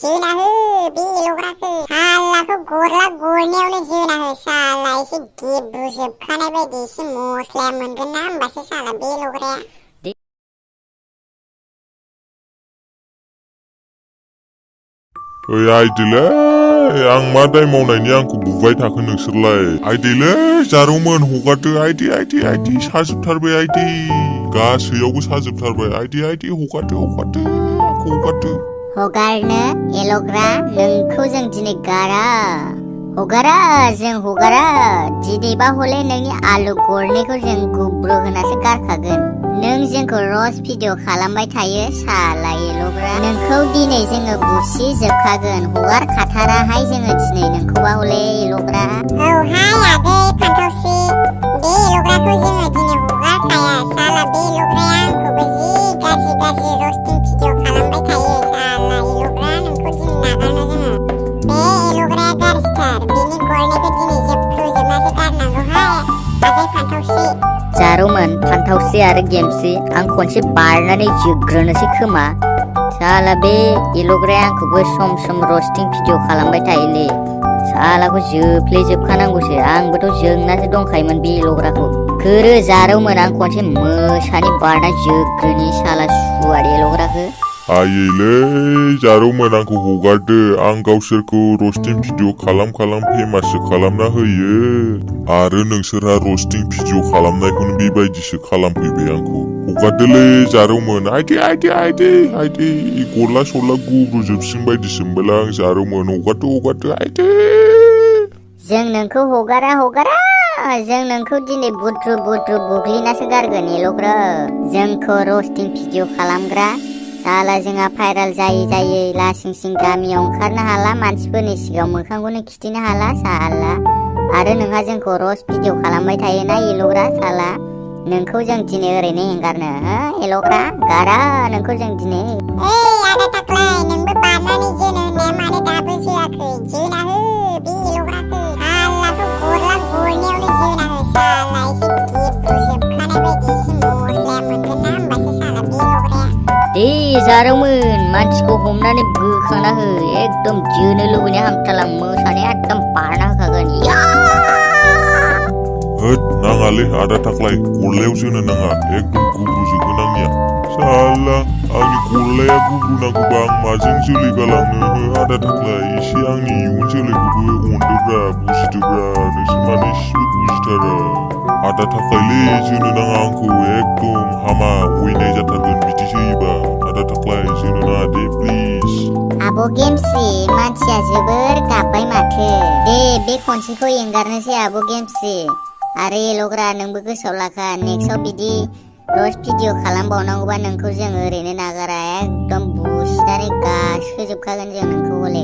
जोना हो बे एल'ग्राखौ सालाखौ गरला गरनायावनो जोना हो साला एसे गेब्रुजोबखानाय बायदि एसे मस्लाया मोनगोन ना होमबासो साला बे एल'ग्राया ओइ आइदैलै आं मा दाय मावनायनि आंखौ बुबाय थाखो नोंसोरलाय आइदैलै जारौमोन हगारदो आइदै साजोबथारबाय आइदै गासैयावबो साजोबथारबाय आइदै हगारदो आंखौ हगारदो हगारनो एल'ग्रा नोंखौ जों दिनै गारा जों हगारा दिनैबा हले नोंनि आलु गरनैखौ जों गुब्रु होनासो गारखागोन नों जोंखौ र'ज भिडिअ खालामबाय थायो साला एल'ग्रा नोंखौ दिनै जोङो बुसि जोबखागोन हगारखाथाराहाय जोङो दिनै नोंखौबा हले एल'ग्रा औहाय आगै फान्थावसि बे एल'ग्राखौ जोङो दिनै हगारखाया साला बे एल'ग्राया आंखौबो जि गाज्रि रस्टिं भिडिअ खालामबाय थायो साला एल'ग्रा नोंखौ दिनै नागारनो जोङो बे एल'ग्राया गाज्रिथार बेनि गरनैखौ दिनै जोबख्रुजोबनासो गारनांगौहाय आगै फान्थावसि जारौमोन फान्थावसि आरो गेमसि आं खनसे बारनानै जोग्रोनोसै खोमा साला बे एल'ग्राया आंखौबो सम रस्टिं भिडिअ खालामबाय थायोलै सालाखौ जोफ्लेजोबखानांगौसो आंबोथ' जोंनासो दंखायोमोन बे एल'ग्राखौ गोरो जारौमोन आं खनसे मोसानि बारना जोग्रोनि साला सुवाद एल'ग्राखौ आइयैलै जारौमोन आंखौ हगारदो आं गावसोरखौ रस्टिं भिडिअ खालाम फेमाससो खालामना होयो आरो नोंसोरहा रस्टिं भिडिअ खालामनायखौनो बेबायदिसो खालामफैबाय आंखौ हगारदोलै जारौमोन आइदै गरला सरला गुब्रुजोबसिन बायदिसो मोनबायलां आं जारौमोन हगारदो आइदै जों नोंखौ हगारा जों नोंखौ दिनै बुद्रु बुग्लिनासो गारगोन एल'ग्रा जोंखौ रस्टिं भिडिअ खालामग्रा साला जोंहा भाइरेल जायै लासिं गामियाव ओंखारनो हाला मानसिफोरनि सिगाङाव मोखांखौनो खिथिनो हाला साला आरो नोंहा जोंखौ र'ज भिडिअ खालामबाय थायोना एल'ग्रा साला नोंखौ जों दिनै ओरैनो एंगारनो एल'ग्रा गारा नोंखौ जों दिनै आदा थाख्लाय नोंबो बारनानै जोनो होननाया मानो दाबो जोआखै जोना हो बे एल'ग्राखौ सालाखौ गरला गरनायावनो जोना हो साला एसे गेब्रुजोबखानाय बायदि एसे मस्लाया मोनगोन ना होमबासो साला बे एल'ग्राया दे जारौमोन मानसिखौ हमनानै बोखांना हो एकदम जोनो लुबैनाय हामथारला मोसानाय एकदम बारना होखागोन होद नाङालै आदा थाख्लाय गरलायाव जोनो नाङा एकदम गुब्रुजोबगोन आंनिया साला आंनि गरलाया गुब्रुनांगौबा आं माजों जोलै गालांनो हो आदा थाख्लाय एसे आंनि इयुन जोलैखौबो अनदोब्रा बुजिदोब्रा नोंसोर मानो एसेबो बुजिथारा आदा थाख्लायलै जोनो नाङा आंखौ एकदम हामा अयनाय जाथारगोन बिदि जोयोबा आदा थाख्लाय जोनो नाङा दे प्लिज आब' गेमस्रि मानसिया जोबोर गाबबाय माथो दे बे खनसेखौ एंगारनोसै आब' गेमस्रि आरो एल'ग्रा नोंबो गोसोआव लाखा नेक्स्टआव बिदि र'ज भिडिअ खालामबावनांगौबा नोंखौ जों ओरैनो नागारा एकदम बुसिनानै गासोजोबखागोन जों नोंखौ हले